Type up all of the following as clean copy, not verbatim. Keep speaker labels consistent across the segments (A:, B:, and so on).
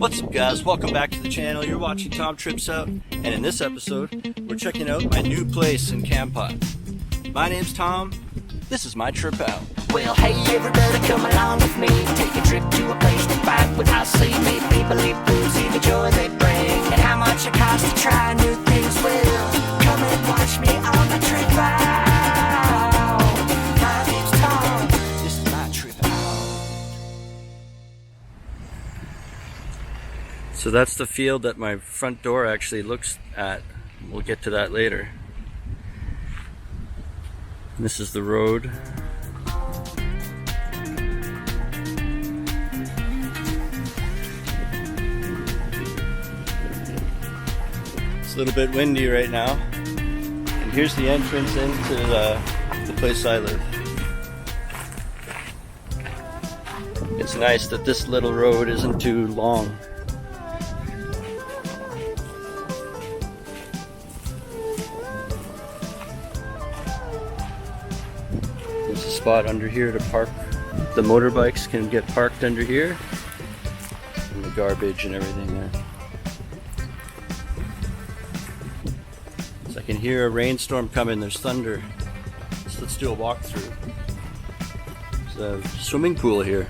A: What's up guys, welcome back to the channel. You're watching Tom Trips Out, and in this episode we're checking out my new place in Kampot. My name's Tom, this is my trip out.
B: Well, hey everybody, come along with me. Take a trip to a place to fight without sea. Meet people, eat food, see the joy they bring, and how much it costs to try new things. Well, come and watch me on the trip out. My name's Tom, this is my trip out.
A: So that's the field that my front door actually looks at. We'll get to that later. And this is the road. It's a little bit windy right now. And here's the entrance into the place I live. It's nice that this little road isn't too long. There's a spot under here to park. The motorbikes can get parked under here. And the garbage and everything there. So I can hear a rainstorm coming, there's thunder. So let's do a walkthrough. There's a swimming pool here.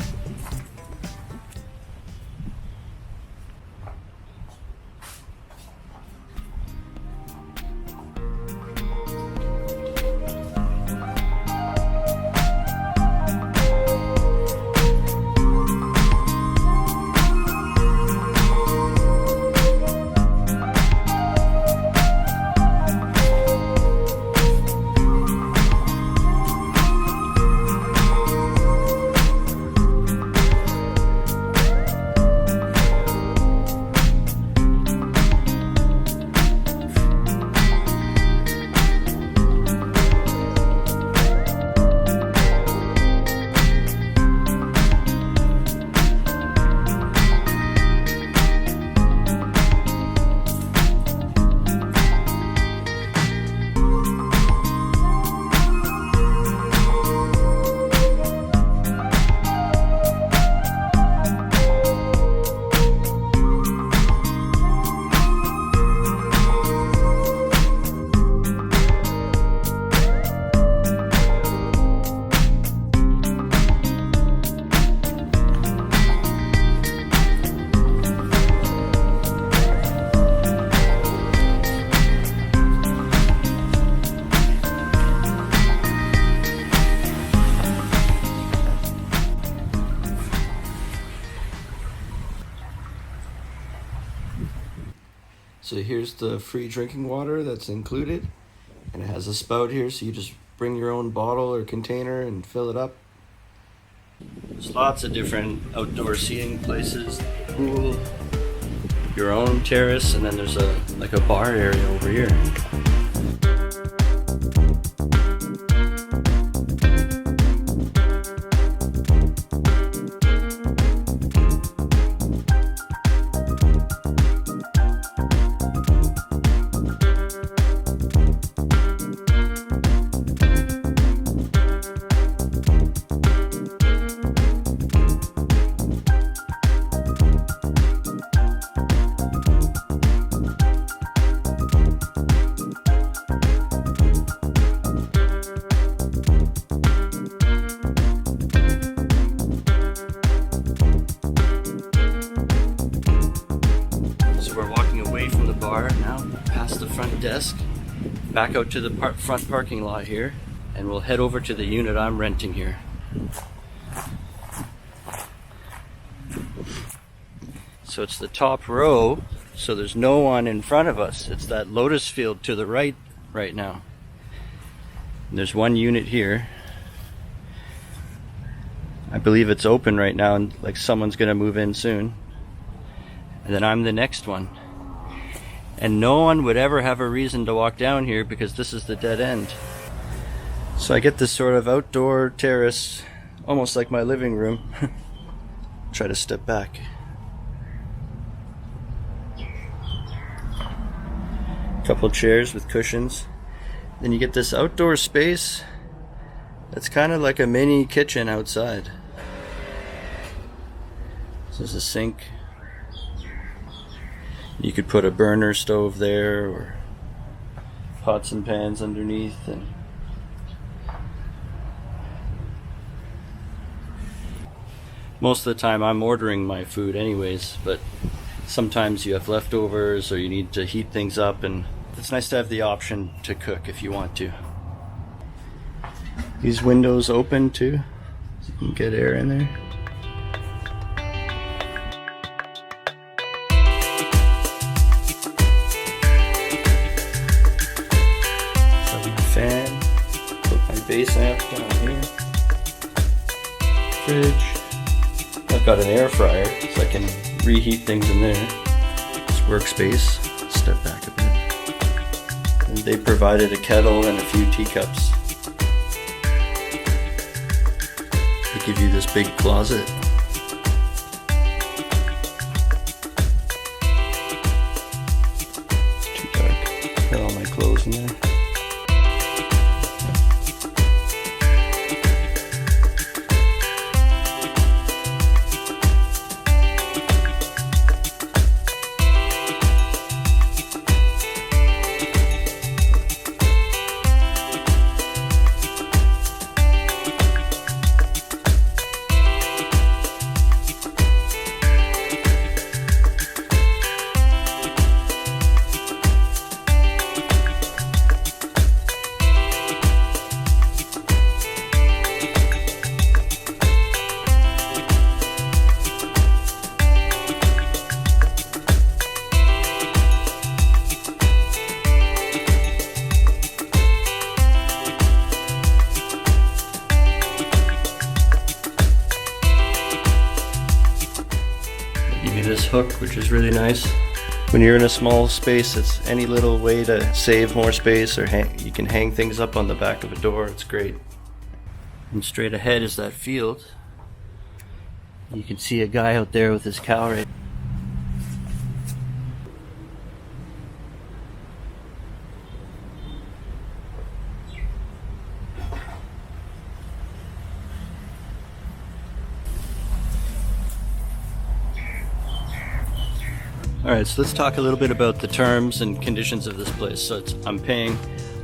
A: So here's the free drinking water that's included, and it has a spout here, so you just bring your own bottle or container and fill it up. There's lots of different outdoor seating places, pool, your own terrace, and then there's a bar area over here. Now past the front desk, back out to the front parking lot here, and we'll head over to the unit I'm renting here. So it's the top row, so there's no one in front of us. It's that lotus field to the right now. And there's one unit here. I believe it's open right now, and like someone's gonna move in soon. And then I'm the next one. And no one would ever have a reason to walk down here because this is the dead end. So I get this sort of outdoor terrace, almost like my living room. Try to step back. Couple chairs with cushions. Then you get this outdoor space that's kind of like a mini kitchen outside. So there's a sink, You could put a burner stove there or pots and pans underneath. And most of the time I'm ordering my food anyways, but sometimes you have leftovers or you need to heat things up, and it's nice to have the option to cook if you want to. These windows open too, so you can get air in there. Fan, put my base amp down here. Fridge. I've got an air fryer, so I can reheat things in there. This workspace. Step back a bit. And they provided a kettle and a few teacups. They give you this big closet. It's too dark. Got all my clothes in there. This hook, which is really nice. When you're in a small space, it's any little way to save more space, or you can hang things up on the back of a door. It's great. And straight ahead is that field. You can see a guy out there with his cow right. Alright, so let's talk a little bit about the terms and conditions of this place. So I'm paying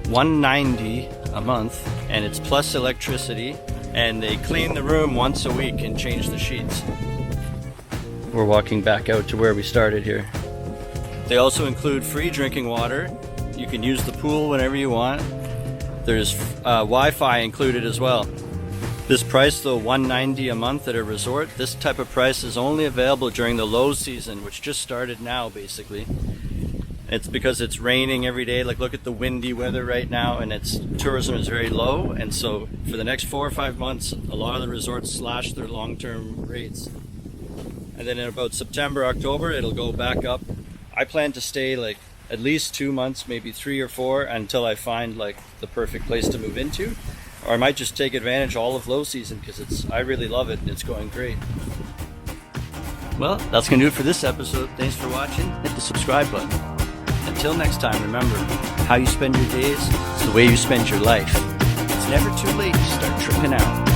A: $190 a month, and it's plus electricity, and they clean the room once a week and change the sheets. We're walking back out to where we started here. They also include free drinking water. You can use the pool whenever you want. There's Wi-Fi included as well. This price though, $190 a month at a resort, this type of price is only available during the low season, which just started now basically. It's because it's raining every day. Like, look at the windy weather right now, and tourism is very low, and so for the next 4 or 5 months a lot of the resorts slash their long-term rates. And then in about September, October, it'll go back up. I plan to stay like at least 2 months, maybe 3 or 4, until I find like the perfect place to move into. Or I might just take advantage all of low season, because I really love it and it's going great. Well, that's going to do it for this episode. Thanks for watching. Hit the subscribe button. Until next time, remember, how you spend your days is the way you spend your life. It's never too late to start tripping out.